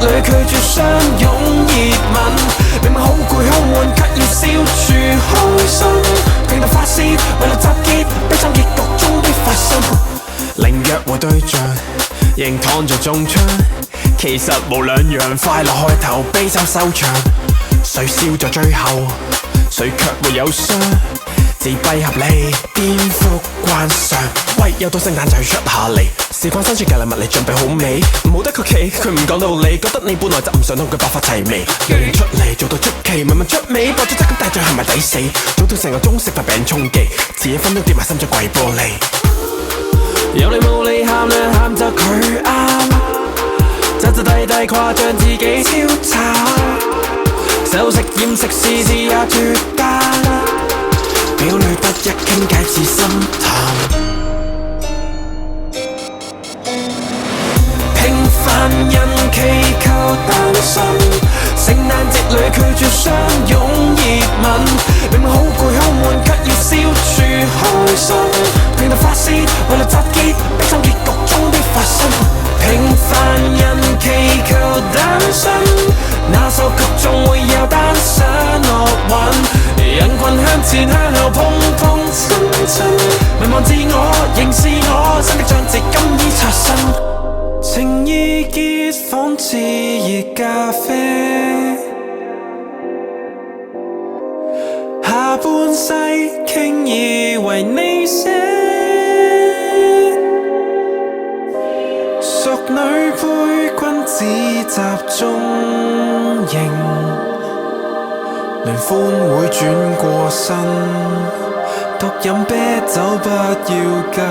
裏拒絕相擁熱吻，明明好攰好悶，卻要笑住開心，拼到發洩，為了集結，悲慘結局終必發生。令約會對象仍躺着中槍，其實無兩樣，快樂開頭，悲慘收場。誰笑在最後，誰卻沒有傷？自閉合理，顛覆慣常。喂，又到聖誕就要出下嚟，事關新鮮嘅禮物你準備好未？唔好得佢企，佢唔講道理，覺得你本來就唔想同佢百花齊眉。約完出嚟做到出奇，問問出尾，博咗質咁大獎係咪抵死？早到成個鐘食塊餅充飢，遲一分鐘跌埋心在跪玻璃。有理冇理喊兩喊就佢啱，真真地地誇張自己超慘，手食厭食試試也絕單，表裏不一傾偈似心淡。平凡人祈求單身，聖誕節裏拒絕相擁熱吻，明明好攰好悶，卻要笑住開心，拼到發洩，為了集結，悲慘結局終必發生。平凡人祈求單身，那首曲總會有單雙樂韻，人群向前向後碰碰親親，迷茫自我仍是我，新的章節今已刷新。情意結仿似熱咖啡，下半世傾意為你寫，淑女杯君子集中營，聯歡會轉過身，獨飲啤酒不要緊。